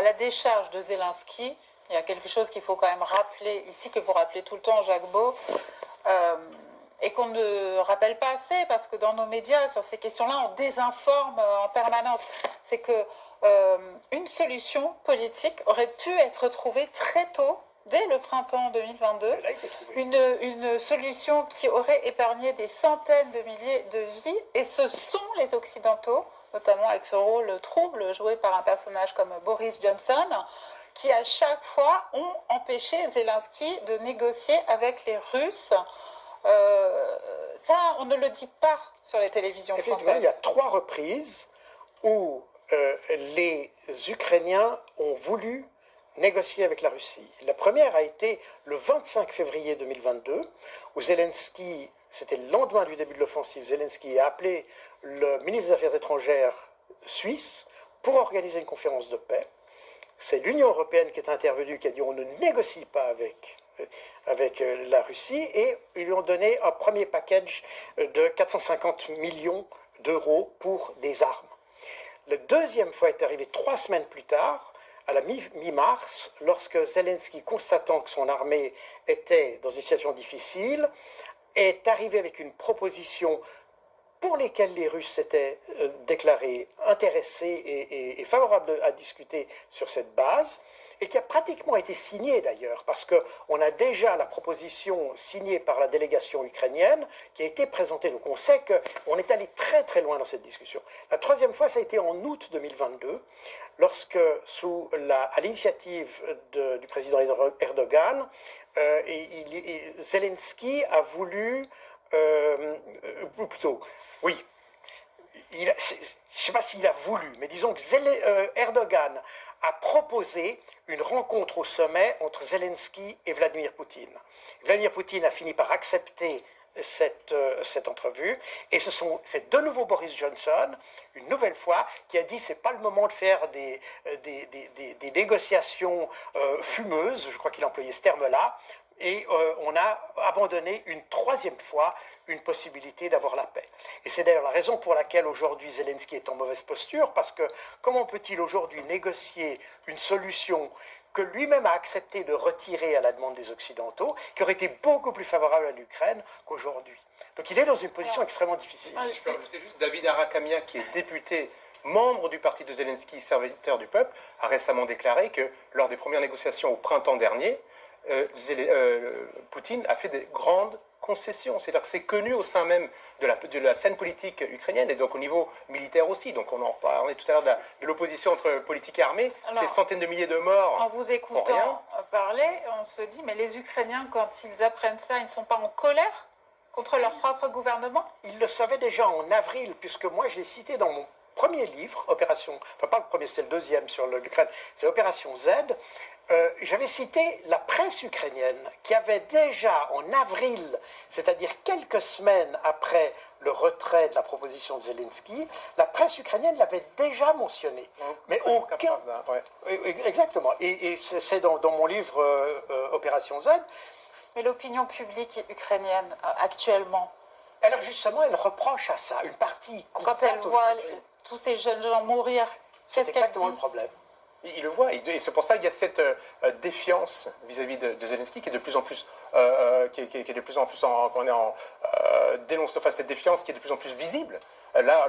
la décharge de Zelensky, il y a quelque chose qu'il faut quand même rappeler ici, que vous rappelez tout le temps, Jacques Beau, et qu'on ne rappelle pas assez, parce que dans nos médias, sur ces questions-là, on désinforme en permanence. C'est que une solution politique aurait pu être trouvée très tôt, dès le printemps 2022, une solution qui aurait épargné des centaines de milliers de vies, et ce sont les Occidentaux, notamment avec ce rôle trouble joué par un personnage comme Boris Johnson, qui à chaque fois ont empêché Zelensky de négocier avec les Russes. Ça, on ne le dit pas sur les télévisions françaises. Il y a 3 reprises où les Ukrainiens ont voulu négocier avec la Russie. La première a été le 25 février 2022, où Zelensky, c'était le lendemain du début de l'offensive, Zelensky a appelé le ministre des Affaires étrangères suisse pour organiser une conférence de paix. C'est l'Union européenne qui est intervenue, qui a dit on ne négocie pas avec la Russie, et ils lui ont donné un premier package de 450 millions d'euros pour des armes. La deuxième fois est arrivée 3 semaines plus tard, à la mi-mars, lorsque Zelensky, constatant que son armée était dans une situation difficile, est arrivé avec une proposition pour lesquelles les Russes s'étaient déclarés intéressés et favorables à discuter sur cette base, et qui a pratiquement été signée d'ailleurs, parce qu'on a déjà la proposition signée par la délégation ukrainienne qui a été présentée. Donc on sait qu'on est allé très très loin dans cette discussion. La troisième fois, ça a été en août 2022, lorsque, à l'initiative du président Erdogan, Zelensky a voulu, plutôt, oui, je ne sais pas s'il a voulu, mais disons que Erdogan a proposé une rencontre au sommet entre Zelensky et Vladimir Poutine. Vladimir Poutine a fini par accepter cette entrevue, et c'est de nouveau Boris Johnson, une nouvelle fois, qui a dit c'est pas le moment de faire des négociations fumeuses, je crois qu'il employait ce terme-là, et on a abandonné une troisième fois une possibilité d'avoir la paix. Et c'est d'ailleurs la raison pour laquelle aujourd'hui Zelensky est en mauvaise posture, parce que comment peut-il aujourd'hui négocier une solution que lui-même a accepté de retirer à la demande des Occidentaux, qui aurait été beaucoup plus favorable à l'Ukraine qu'aujourd'hui. Donc il est dans une position extrêmement difficile. Si je peux rajouter juste, David Arakamia, qui est député, membre du parti de Zelensky, serviteur du peuple, a récemment déclaré que lors des premières négociations au printemps dernier, Poutine a fait des grandes concessions. C'est-à-dire que c'est connu au sein même de la scène politique ukrainienne, et donc au niveau militaire aussi. Donc on en parlait tout à l'heure de l'opposition entre politique et armée. Alors, ces centaines de milliers de morts. En vous écoutant parler, on se dit, mais les Ukrainiens, quand ils apprennent ça, ils ne sont pas en colère contre leur propre gouvernement? Ils le savaient déjà en avril, puisque moi j'ai cité dans mon premier livre, Opération, enfin pas le premier, c'est le deuxième sur l'Ukraine, c'est Opération Z. J'avais cité la presse ukrainienne qui avait déjà en avril, c'est-à-dire quelques semaines après le retrait de la proposition de Zelensky, la presse ukrainienne l'avait déjà mentionné. Mais aucun... Exactement. Et c'est dans mon livre Opération Z. Mais l'opinion publique ukrainienne actuellement, alors justement, elle reproche à ça une partie... Quand elle voit tous ces jeunes gens mourir, c'est exactement le problème. Il le voit, et c'est pour ça qu'il y a cette défiance vis-à-vis de Zelensky qui est de plus en plus, dénoncée, enfin cette défiance qui est de plus en plus visible. Là,